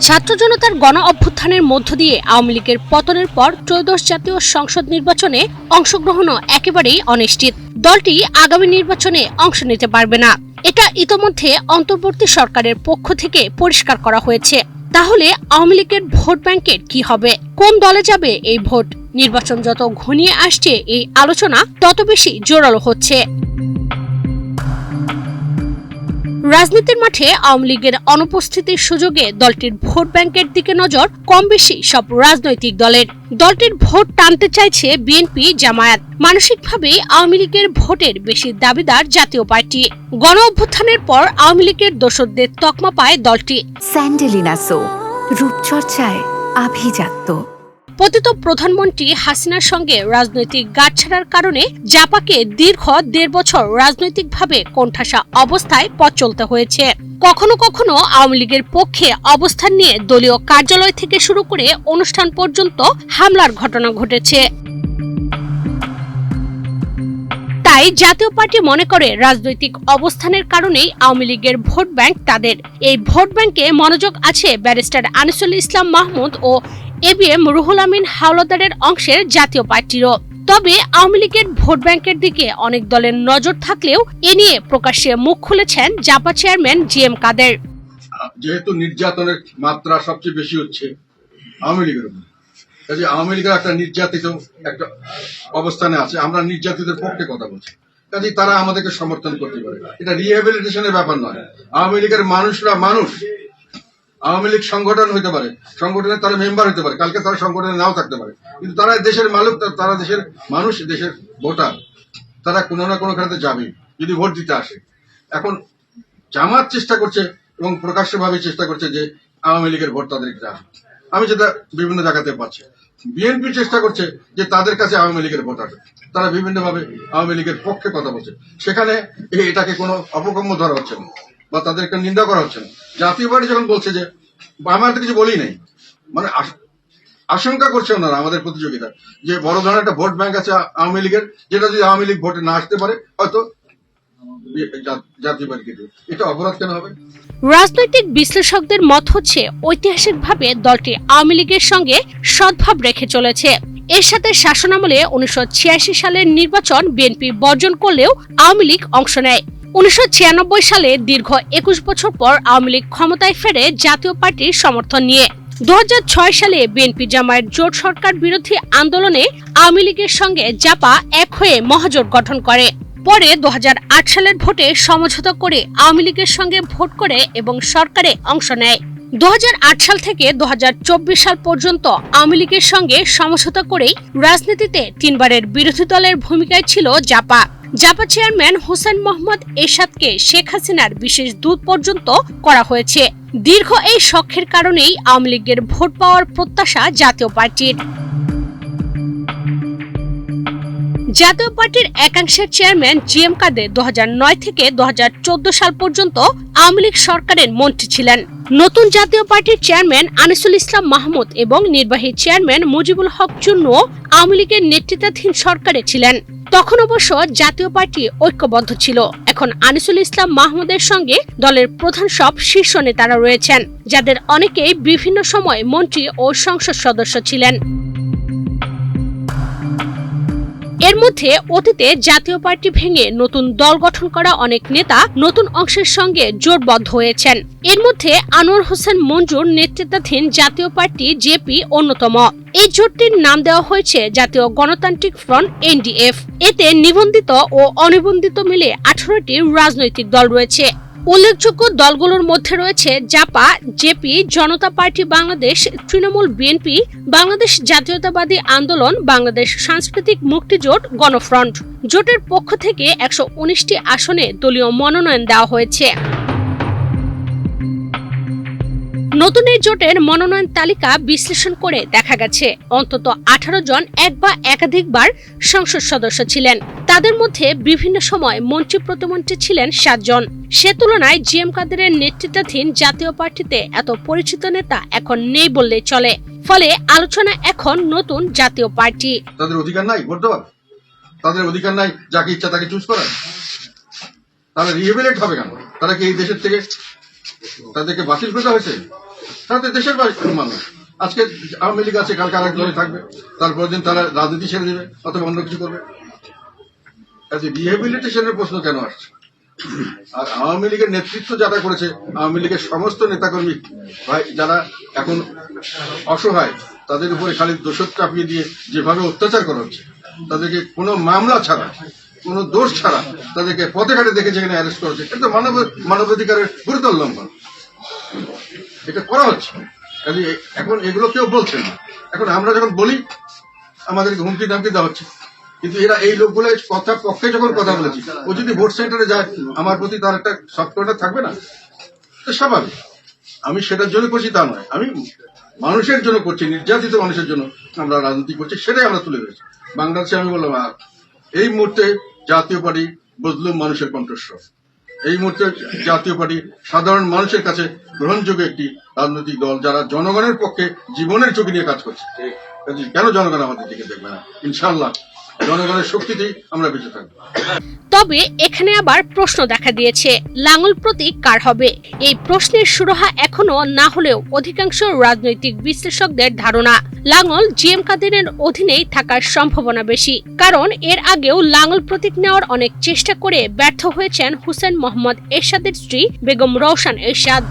ছাত্র জনতার গণ অভ্যুত্থানের মধ্য দিয়ে আওয়ামী লীগের পতনের পর ত্রয়োদশ জাতীয় সংসদ নির্বাচনে অংশগ্রহণও একেবারেই অনিশ্চিত। দলটি আগামী নির্বাচনে অংশ নিতে পারবে না, এটা ইতোমধ্যে অন্তর্বর্তী সরকারের পক্ষ থেকে পরিষ্কার করা হয়েছে। তাহলে আওয়ামী লীগের ভোট ব্যাংকের কি হবে? কোন দলে যাবে এই ভোট? নির্বাচন যত ঘনিয়ে আসছে এই আলোচনা তত বেশি জোরালো হচ্ছে। রাজনীতির মাঠে আওয়ামী লীগের অনুপস্থিতির সুযোগে দলটির ভোট ব্যাংকের দিকে নজর কম বেশি সব রাজনৈতিক দলের। দলটির ভোট টানতে চাইছে বিএনপি, জামায়াত। মানসিকভাবে আওয়ামী লীগের ভোটের বেশি দাবিদার জাতীয় পার্টি। গণ অভ্যুত্থানের পর আওয়ামী লীগের দোসরদের তকমা পায় দলটি। স্যান্ডেলিনা সো, রূপচর্চায় আভিজাত্য। পতিত প্রধানমন্ত্রী হাসিনার সঙ্গে রাজনৈতিক গাঁটছড়ার কারণে জাপাকে দীর্ঘ ১.৫ বছর রাজনৈতিকভাবে কোণঠাসা অবস্থায় পথ চলতে হয়েছে। কখনো কখনো আওয়ামী লীগের পক্ষে অবস্থান নিয়ে দলীয় কার্যালয় থেকে শুরু করে অনুষ্ঠান পর্যন্ত হামলার ঘটনা ঘটেছে। তাই জাতীয় পার্টি মনে করে রাজনৈতিক অবস্থানের কারণেই আওয়ামী লীগের ভোট ব্যাংক তাদের। এই ভোট ব্যাংকে মনোযোগ আছে ব্যারিস্টার আনিসুল ইসলাম মাহমুদ ও এবিএম রুহুল আমিন হাওলাদারের অংশের জাতীয় পার্টিরও। তবে আওয়ামী লীগের ভোট ব্যাংকের দিকে অনেক দলের নজর থাকলেও এ নিয়ে প্রকাশ্যে মুখ খুলেছেন জাপা চেয়ারম্যান জিএম কাদের। যেহেতু নির্যাতনের মাত্রা সবচেয়ে বেশি হচ্ছে আওয়ামী লীগের উপর, কাজে আওয়ামী লীগের একটা নির্যাতিত একটা অবস্থানে আছে। আমরা নির্যাতিতের পক্ষে কথা বলছি, কাজে তারা আমাদেরকে সমর্থন করতে পারে। এটা রিহ্যাবিলিটেশনের ব্যাপার নয়। আওয়ামী লীগের মানুষরা মানুষ। আওয়ামী লীগ সংগঠন হইতে পারে, সংগঠনের তারা মেম্বার হইতে পারে, কালকে তারা সংগঠনে নাও থাকতে পারে, কিন্তু তারা দেশের মালিক, তারা দেশের মানুষ, দেশের ভোটার। তারা কোনো না কোনো খাতে যাবে যদি ভোট দিতে আসে। এখন জামাত চেষ্টা করছে এবং প্রকাশ্যভাবে চেষ্টা করছে যে আওয়ামী লীগের ভোট তাদেরকে আসে। আমি যেটা বিভিন্ন জায়গাতে পাচ্ছি, বিএনপি চেষ্টা করছে যে তাদের কাছে আওয়ামী লীগের ভোট আসে। তারা বিভিন্নভাবে আওয়ামী লীগের পক্ষে কথা বলছে, সেখানে এটাকে কোনো অপকর্ম ধরা হচ্ছে না বা তাদেরকে নিন্দা করা হচ্ছে না। জাতীয় পার্টি যখন বলছে যে আমরা তো কিছু বলি নাই, মানে আশঙ্কা করছে ওনারা আমাদের প্রতিযোগিতা যে বড় ধরনের একটা ভোট ব্যাংক আছে আওয়ামী লীগের, যেটা যদি আওয়ামী লীগ ভোটে না আসতে পারে হয়তো জাতীয় পার্টি। এটা অপরাধ কেন হবে? রাজনৈতিক বিশ্লেষকদের মত হচ্ছে ঐতিহাসিকভাবে দলটি আওয়ামী লীগের সঙ্গে সদ্ভাব রেখে চলেছে। এর সাথে শাসনামলে ১৯৮৬ সালের নির্বাচন বিএনপি বর্জন করলেও আওয়ামী লীগ অংশ নেয়। ১৯৯৬ সালে দীর্ঘ ২১ বছর পর আওয়ামী লীগ ক্ষমতায় ফেরে জাতীয় পার্টির সমর্থন নিয়ে। ২০০৬ সালে বিএনপি জামায়াত জোট সরকার বিরোধী আন্দোলনে আওয়ামী লীগের সঙ্গে জাপা এক হয়ে মহাজোট গঠন করে। পরে ২০০৮ সালের ভোটে সমঝোতা করে আওয়ামী লীগের সঙ্গে ভোট করে এবং সরকারে অংশ নেয়। ২০০৮ সাল থেকে ২০২৪ সাল পর্যন্ত আওয়ামী লীগের সঙ্গে সমঝোতা করেই রাজনীতিতে ৩ বারের বিরোধী দলের ভূমিকায় ছিল জাপা। জাপা চেয়ারম্যান হোসেন মোহাম্মদ এরশাদকে শেখ হাসিনার বিশেষ দূত পর্যন্ত করা হয়েছে। দীর্ঘ এই সখ্যের কারণেই আওয়ামী লীগের ভোট পাওয়ার প্রত্যাশা জাতীয় পার্টির। জাতীয় পার্টির একাংশের চেয়ারম্যান জিএম কাদের ২০০৯ থেকে ২০১৪ সাল পর্যন্ত আওয়ামী লীগ সরকারের মন্ত্রী ছিলেন। নতুন জাতীয় পার্টির চেয়ারম্যান আনিসুল ইসলাম মাহমুদ এবং নির্বাহী চেয়ারম্যান মুজিবুল হক চুন্নু আওয়ামী লীগের নেতৃত্বাধীন সরকারে ছিলেন। তখন অবশ্য জাতীয় পার্টি ঐক্যবদ্ধ ছিল। এখন আনিসুল ইসলাম মাহমুদের সঙ্গে দলের প্রধান সব শীর্ষ নেতারা রয়েছেন, যাদের অনেকেই বিভিন্ন সময় মন্ত্রী ও সংসদ সদস্য ছিলেন। এর মধ্যে অতীতে জাতীয় পার্টি ভেঙে নতুন দল গঠন করা অনেক নেতা নতুন অংশের সঙ্গে জোটবদ্ধ হয়েছেন। এর মধ্যে আনোয়ার হোসেন মঞ্জুর নেতৃত্বাধীন জাতীয় পার্টি জেপি অন্যতম। এই জোটটির নাম দেওয়া হয়েছে জাতীয় গণতান্ত্রিক ফ্রন্ট এনডিএফ। এতে নিবন্ধিত ও অনিবন্ধিত মিলে 18টি রাজনৈতিক দল রয়েছে। উল্লেখযোগ্য দলগুলোর মধ্যে রয়েছে জাপা, জেপি, জনতা পার্টি বাংলাদেশ, তৃণমূল, বিএনপি, বাংলাদেশ জাতীয়তাবাদী আন্দোলন, বাংলাদেশ সাংস্কৃতিক মুক্তিজোট, গণফ্রন্ট। জোটের পক্ষ থেকে ১১৯টি আসনে দলীয় মনোনয়ন দেওয়া হয়েছে। নতুন এই জোটের মনোনয়ন তালিকা বিশ্লেষণ করে দেখা গেছে অন্তত 18 জন এক বা একাধিকবার সংসদ সদস্য ছিলেন। তাদের মধ্যে বিভিন্ন সময় মন্ত্রী প্রতিমন্ত্রী ছিলেন 7 জন। সে তুলনায় জিএম কাদেরের নেতৃত্বাধীন জাতীয় পার্টিতে এত পরিচিত নেতা এখন নেই বললেই চলে। ফলে আলোচনা এখন নতুন জাতীয় পার্টি। তাদের অধিকার নাই ভোট দেওয়ার, তাদের অধিকার নাই যাকে ইচ্ছা তাকে চুজ করার। তাহলে রিহেবিলিট হবে কেন? তারা কি এই দেশের থেকে তাদেরকে বাতিল করতে হয়েছে? তারা তো দেশের মানুষ। আজকে আওয়ামী লীগ আছে, কালকে আরেক দলে থাকবে, তারপর দিন তারা রাজনীতি ছেড়ে দেবে অথবা অন্য কিছু করবে। কাজে রিহেবিলিটেশনের প্রশ্ন কেন আসছে? আর আওয়ামী লীগের নেতৃত্ব যারা করেছে, আওয়ামী লীগের সমস্ত নেতাকর্মী ভাই যারা এখন অসহায়, তাদের উপরে খালি দোষক চাপিয়ে দিয়ে যেভাবে অত্যাচার করা হচ্ছে, তাদেরকে কোনো মামলা ছাড়া, কোনো দোষ ছাড়া তাদেরকে পথে ঘাটে দেখে যেখানে অ্যারেস্ট করা হচ্ছে, এটা মানবাধিকারের গুরুতর লঙ্ঘন। এটা করা হচ্ছে। কাজে এখন এগুলো কেউ বলছে না। এখন আমরা যখন বলি আমাদেরকে হুমকি ধামকি দেওয়া হচ্ছে। কিন্তু এরা এই লোকগুলো কথার পক্ষে যখন কথা বলেছি, ও যদি ভোট সেন্টারে যায় আমার প্রতি তার একটা সফট কর্নার থাকবে না? তো স্বাভাবিক। আমি সেটার জন্য করছি তা নয়, আমি মানুষের জন্য করছি, নির্যাতিত মানুষের জন্য আমরা রাজনীতি করছি, সেটাই আমরা তুলে ধরেছি। বাংলাদেশে আমি বললাম এই মুহূর্তে জাতীয় পার্টি বদলুম মানুষের কণ্ঠস্বর। এই মুহূর্তে জাতীয় পার্টি সাধারণ মানুষের কাছে গ্রহণযোগ্য একটি রাজনৈতিক দল, যারা জনগণের পক্ষে জীবনের ঝুঁকি নিয়ে কাজ করছে। কেন জনগণ আমাদের দিকে দেখবে না? ইনশাআল্লাহ জনগণের শক্তিতেই আমরা বেঁচে থাকবো। তবে এখানে আবার প্রশ্ন দেখা দিয়েছে, লাঙল প্রতীক কার হবে? এই প্রশ্নের সুরাহা এখনো না হলেও অধিকাংশ রাজনৈতিক বিশ্লেষকদের ধারণা লাঙল জিএম কাদেরের অধীনেই থাকার সম্ভাবনা বেশি। কারণ এর আগেও লাঙল প্রতীক নেওয়ার অনেক চেষ্টা করে ব্যর্থ হয়েছেন হুসেন মোহাম্মদ এরশাদের স্ত্রী বেগম রওশন এরশাদ।